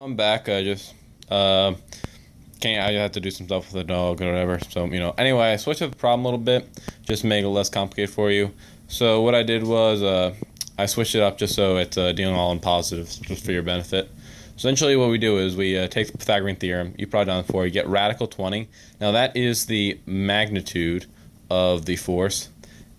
I'm back. I just can't. I had to do some stuff with the dog or whatever. So Anyway, I switched up the problem a little bit, just to make it less complicated for you. So what I did was I switched it up just so it's dealing all in positives, just for your benefit. Essentially, what we do is we take the Pythagorean theorem. You probably done it before. You get radical 20. Now that is the magnitude of the force,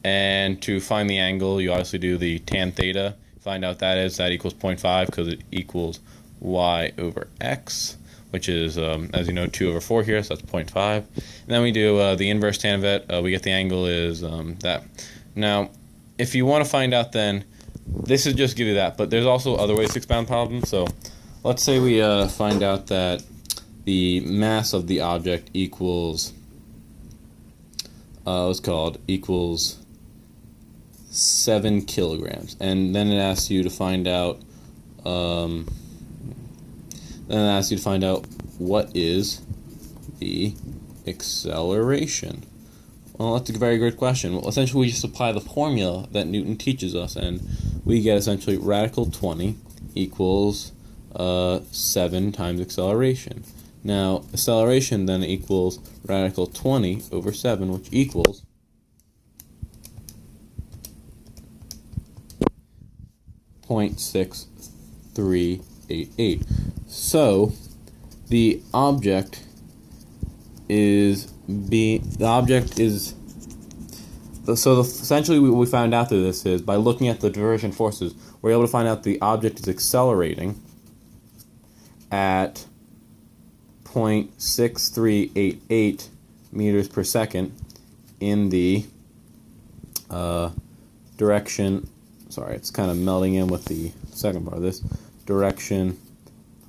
and to find the angle, you obviously do the tan theta. Find out that equals 0.5 because it equals y over x, which is, as you know, 2 over 4 here, so that's 0.5. And then we do the inverse tan of it. We get the angle is that. Now, if you want to find out, then this is just give you that, but there's also other ways to expound problems. So let's say we find out that the mass of the object equals, equals 7 kilograms, and then it asks you to find out what is the acceleration. Well, that's a very good question. Well, essentially, we just apply the formula that Newton teaches us, and we get essentially radical 20 equals 7 times acceleration. Now, acceleration then equals radical 20 over 7, which equals 0.6388. So essentially what we found out through this is by looking at the divergent forces, we're able to find out the object is accelerating at 0.6388 meters per second in the direction. Sorry, it's kind of melding in with the second part of this. Direction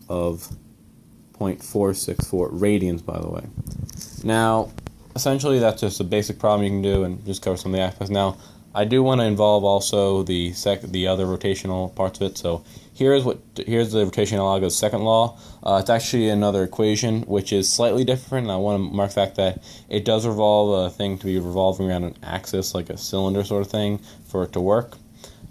of 0.464 radians, by the way. Now, essentially, that's just a basic problem you can do and just cover some of the aspects. Now, I do want to involve also the other rotational parts of it. So here's the rotational analog of the second law. It's actually another equation which is slightly different, and I want to mark the fact that it does revolve a thing to be revolving around an axis, like a cylinder sort of thing, for it to work.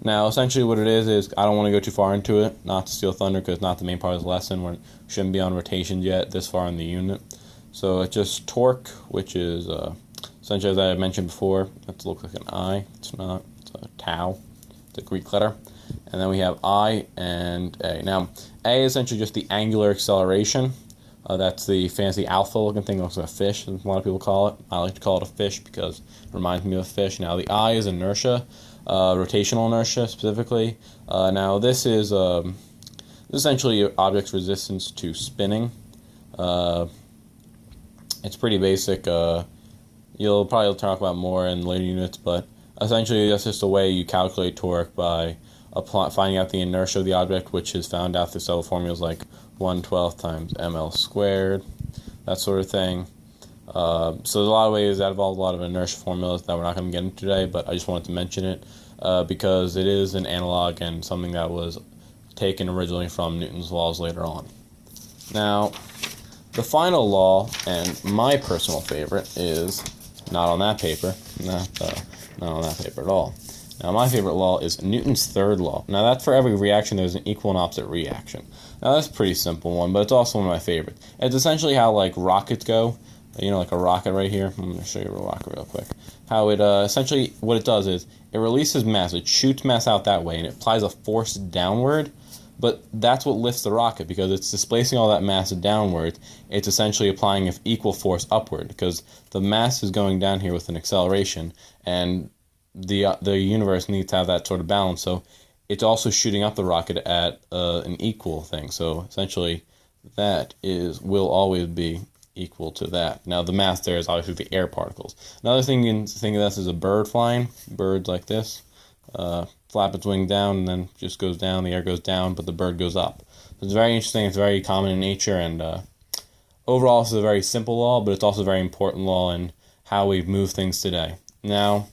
Now, essentially what it is I don't want to go too far into it, not to steal thunder, because it's not the main part of the lesson. We shouldn't be on rotations yet this far in the unit. So it's just torque, which is essentially, as I mentioned before, that looks like an I. It's not. It's a tau. It's a Greek letter. And then we have I and A. Now, A is essentially just the angular acceleration. That's the fancy alpha-looking thing. It looks like a fish, as a lot of people call it. I like to call it a fish because it reminds me of a fish. Now, the I is inertia. Rotational inertia specifically. Now this is essentially your object's resistance to spinning. It's pretty basic. You'll probably talk about more in later units, but essentially that's just the way you calculate torque by finding out the inertia of the object, which is found out through several formulas like 1/12 times ml squared, that sort of thing. So there's a lot of ways that involve a lot of inertia formulas that we're not going to get into today, but I just wanted to mention it because it is an analog and something that was taken originally from Newton's laws later on. Now, the final law, and my personal favorite, is not on that paper, not on that paper at all. Now, my favorite law is Newton's third law. Now, that's for every reaction, there's an equal and opposite reaction. Now, that's a pretty simple one, but it's also one of my favorites. It's essentially how, like, rockets go. Like a rocket right here. I'm going to show you a rocket real quick. How it, essentially, what it does is, it releases mass, it shoots mass out that way, and it applies a force downward, but that's what lifts the rocket, because it's displacing all that mass downward. It's essentially applying an equal force upward, because the mass is going down here with an acceleration, and the universe needs to have that sort of balance, so it's also shooting up the rocket at an equal thing. So essentially, that will always be equal to that. Now, the mass there is obviously the air particles. Another thing you can think of this as a bird flying. Birds like this, flap its wing down and then just goes down. The air goes down, but the bird goes up. So it's very interesting. It's very common in nature, and overall, it's a very simple law, but it's also a very important law in how we move things today. Now,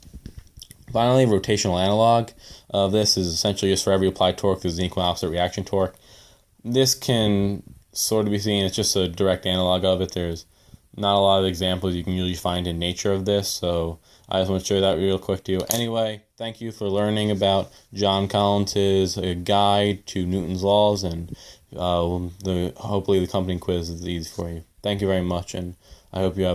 finally, rotational analog of this is essentially just for every applied torque, there's an equal and opposite reaction torque. This can sort of be seen, it's just a direct analog of it. There's not a lot of examples you can usually find in nature of this, so I just want to show that real quick to you. Anyway, thank you for learning about John Collins's guide to Newton's laws, and hopefully the accompanying quiz is easy for you. Thank you very much, and I hope you have